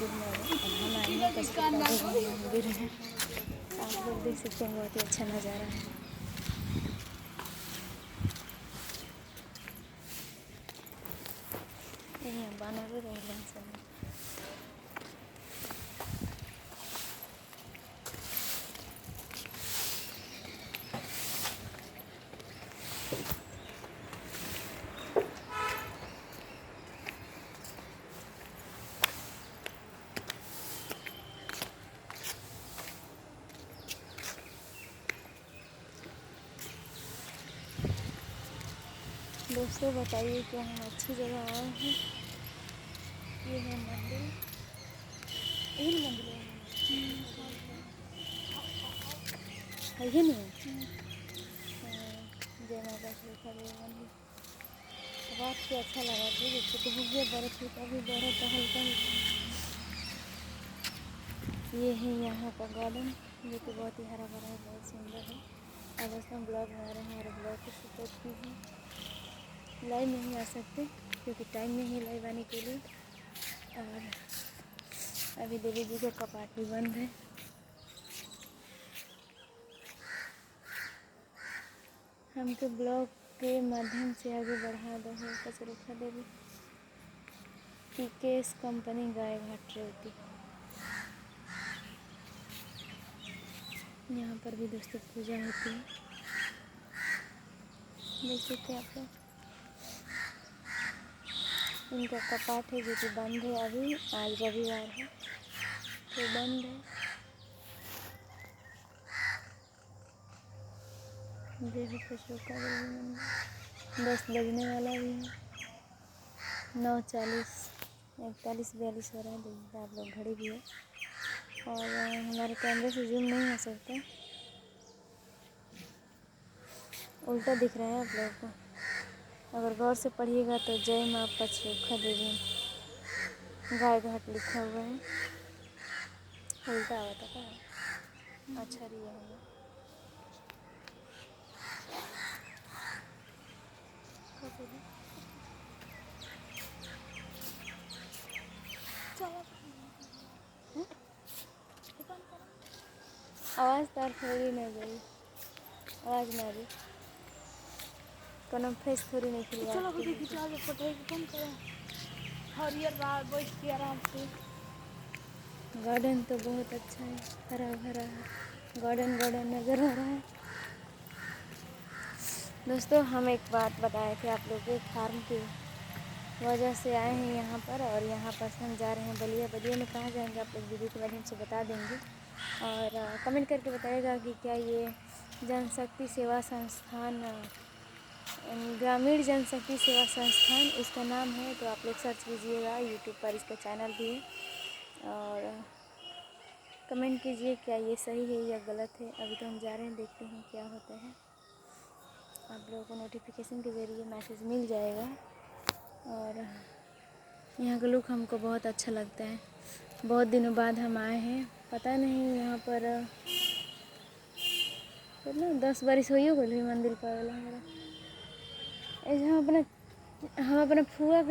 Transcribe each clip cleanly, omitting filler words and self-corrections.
मंदिर में हम आए हैं कस्तूरबा मंदिर है। आप लोग देख सकते हैं, बहुत ही अच्छा नज़ारा है। बानर रहें सब। दोस्तों बताइए क्या हम अच्छी जगह आए हैं। ये है मंदिर, यही मंदिर है ये नहीं। जय माता लिखा गया मंदिर। रात को अच्छा लगा था, जैसे हो गया बर्फ का भी बर्फ तो हल्का हल्का। ये है यहाँ का गार्डन, जो कि बहुत ही हरा भरा है, बहुत सुंदर है। अब उसमें ब्लॉग बना रहे हैं, हमारे ब्लॉग को सपोर्ट कीजिए। लाइव नहीं आ सकते क्योंकि टाइम नहीं है लाइव आने के लिए। और अभी देवी जी का कपाट भी बंद है। हमको ब्लॉग के माध्यम से आगे बढ़ा दो है कसरुखा देवी पीकेएस कंपनी गाय घाट रेवती। यहाँ पर भी दोस्तों पूजा होती है, देख सकते हैं आप लोग। इनका कपाट है जो कि बंद है अभी, आज रविवार है तो बंद है। देवी कसरुखा देवी मंदिर 10 बजने वाला भी है, 9:40 41 42 हो रहा है। देखिए आप लोग, घड़ी भी है और हमारे कैमरे से जूम नहीं हो सकता, उल्टा दिख रहा है आप लोगों को। अगर गौर से पढ़िएगा तो जय माँ कसरुखा देवी गाय घाट लिखा हुआ है, उल्टा हुआ था क्या? अच्छा रिया है। आवाज़ तार थोड़ी नहीं गई, आवाज़ ना रही कोनो फेस थोड़ी नहीं खुली। चलो दीदी खिंचा दो फोटो, कौन करे हरियर बाहर बैठ के आराम से। गार्डन तो बहुत अच्छा है, हरा भरा है, गार्डन नज़र आ रहा है। दोस्तों हम एक बात बताए थे आप लोगों को, फार्म की वजह से आए हैं यहाँ पर, और यहाँ पर से हम जा रहे हैं बलिया। बलिया में कहाँ जाएंगे आप लोग वीडियो के माध्यम से बता देंगे, और कमेंट करके बताइएगा कि क्या ये जनशक्ति सेवा संस्थान, ग्रामीण जनशक्ति सेवा संस्थान इसका नाम है। तो आप लोग सर्च कीजिएगा, यूट्यूब पर इसका चैनल भी है, और कमेंट कीजिए क्या ये सही है या गलत है। अभी तो हम जा रहे हैं, देखते हैं क्या होता है। आप लोगों को नोटिफिकेशन के ज़रिए मैसेज मिल जाएगा। और यहाँ का लुक हमको बहुत अच्छा लगता है, बहुत दिनों बाद हम आए हैं। पता नहीं यहाँ पर कितना 10 बरिस हो गई मंदिर पर वाला हमारा। ऐसे हम अपना फुआ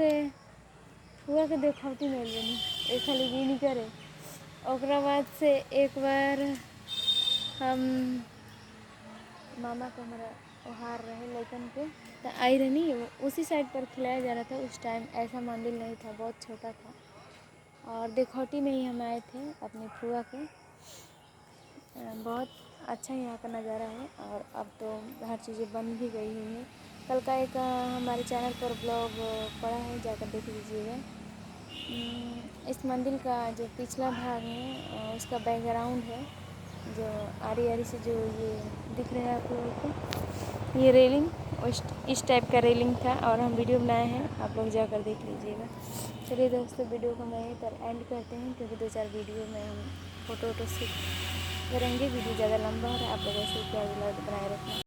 के देखौती मिल बनी एक खाली गिनी करे। ओकरा बाद से एक बार हम मामा को हमारा ओहार रहे लेकिन के तो आई रहनी, उसी साइड पर खिलाया जा रहा था। उस टाइम ऐसा मंदिर नहीं था, बहुत छोटा था, और देखौटी में ही हम आए थे अपनी फुआ के। बहुत अच्छा यहाँ का नज़ारा है। और अब तो हर चीज़ें बन भी गई हुई हैं। कल का एक हमारे चैनल पर ब्लॉग पड़ा है, जाकर देख लीजिएगा। इस मंदिर का जो पिछला भाग है उसका बैकग्राउंड है, जो आरी आरी से जो ये दिख रहा है आप लोगों को, ये रेलिंग इस टाइप का रेलिंग था, और हम वीडियो बनाए हैं, आप लोग जाकर देख लीजिएगा। चलिए दोस्तों, वीडियो को मैं यहीं पर एंड करते हैं, क्योंकि 2-4 वीडियो में हम फ़ोटो शूट करेंगे। वीडियो ज़्यादा लंबा हो रहा है, आप लोग ऐसे प्यार बनाए रखना।